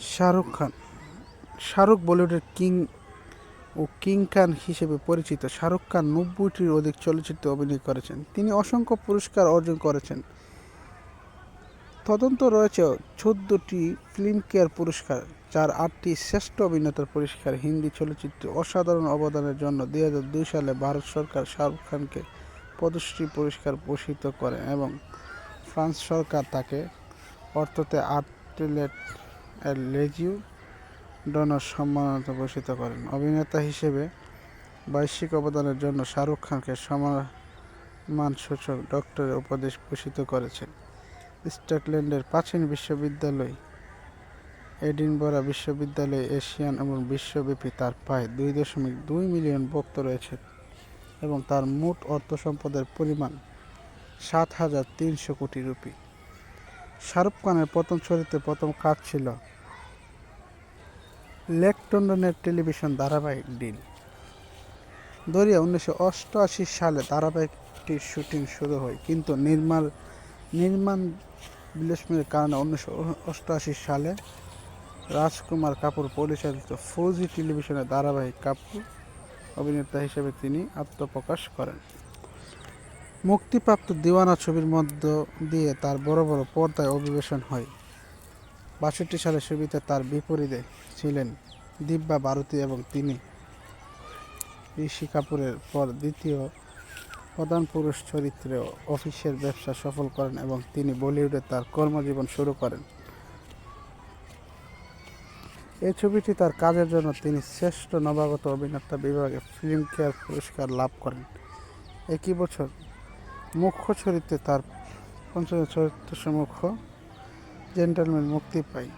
শাহরুখ খান। শাহরুখ বলিউডের কিং ও কিং খান হিসেবে পরিচিত। শাহরুখ খান ৯০টির অধিক চলচ্চিত্রে অভিনয় করেছেন। তিনি অসংখ্য পুরস্কার অর্জন করেছেন। তদন্ত রয়েছে ১৪টি ফিল্মফেয়ার পুরস্কার, যার ৮টি শ্রেষ্ঠ অভিনেতার পুরস্কার। হিন্দি চলচ্চিত্রে অসাধারণ অবদানের জন্য ২০০২ সালে ভারত সরকার শাহরুখ খানকে পদ্মশ্রী পুরস্কার ভূষিত করে এবং ফ্রান্স সরকার তাকে অর্থতে আটলেট এর লেজিও ডনর সম্মাননা ভূষিত করেন। অভিনেতা হিসেবে বৈশ্বিক অবদানের জন্য শাহরুখ খানকে সম্মানসূচক ডক্টরেট উপাধি ভূষিত করেছেন। স্কটল্যান্ডের প্রাচীন বিশ্ববিদ্যালয় এডিনবরা বিশ্ববিদ্যালয়ে এশিয়ান এবং বিশ্বব্যাপী তার প্রায় ২.২ মিলিয়ন ভক্ত রয়েছে এবং তার মোট অর্থ সম্পদের পরিমাণ ৭,৩০০ কোটি রুপি। শাহরুখ খানের প্রথম চরিত্রে প্রথম কাজ ছিল লেকটনের টেলিভিশন ধারাবাহিক ডিল দরিয়া। ১৯৮৮ সালে ধারাবাহিকটির শুটিং শুরু হয়, কিন্তু নির্মাণ বিলম্বের কারণে ১৯৮৮ সালে রাজকুমার কাপুর পরিচালিত ফৌজি টেলিভিশনের ধারাবাহিক কাপুর অভিনেতা হিসেবে তিনি আত্মপ্রকাশ করেন। মুক্তিপ্রাপ্ত দিওয়ানা ছবির মধ্য দিয়ে তার বড় পর্দায় অভিবেশন হয়। ৬২ সালে ছবিতে তার বিপরীতে ছিলেন দিব্যা ভারতী এবং তিনি ঋষি কাপুরের পর দ্বিতীয় প্রধান পুরুষ চরিত্রে অফিসের ব্যবসা সফল করেন এবং তিনি বলিউডে তার কর্মজীবন শুরু করেন। এই ছবিটি তার কাজের জন্য তিনি শ্রেষ্ঠ নবাগত অভিনেতা বিভাগে ফিল্মফেয়ার পুরস্কার লাভ করেন। একই বছর মুখ্য চরিত্রে তার পঞ্চম চরিত্র মুখ্য জেন্টলম্যান মুক্তি পায়।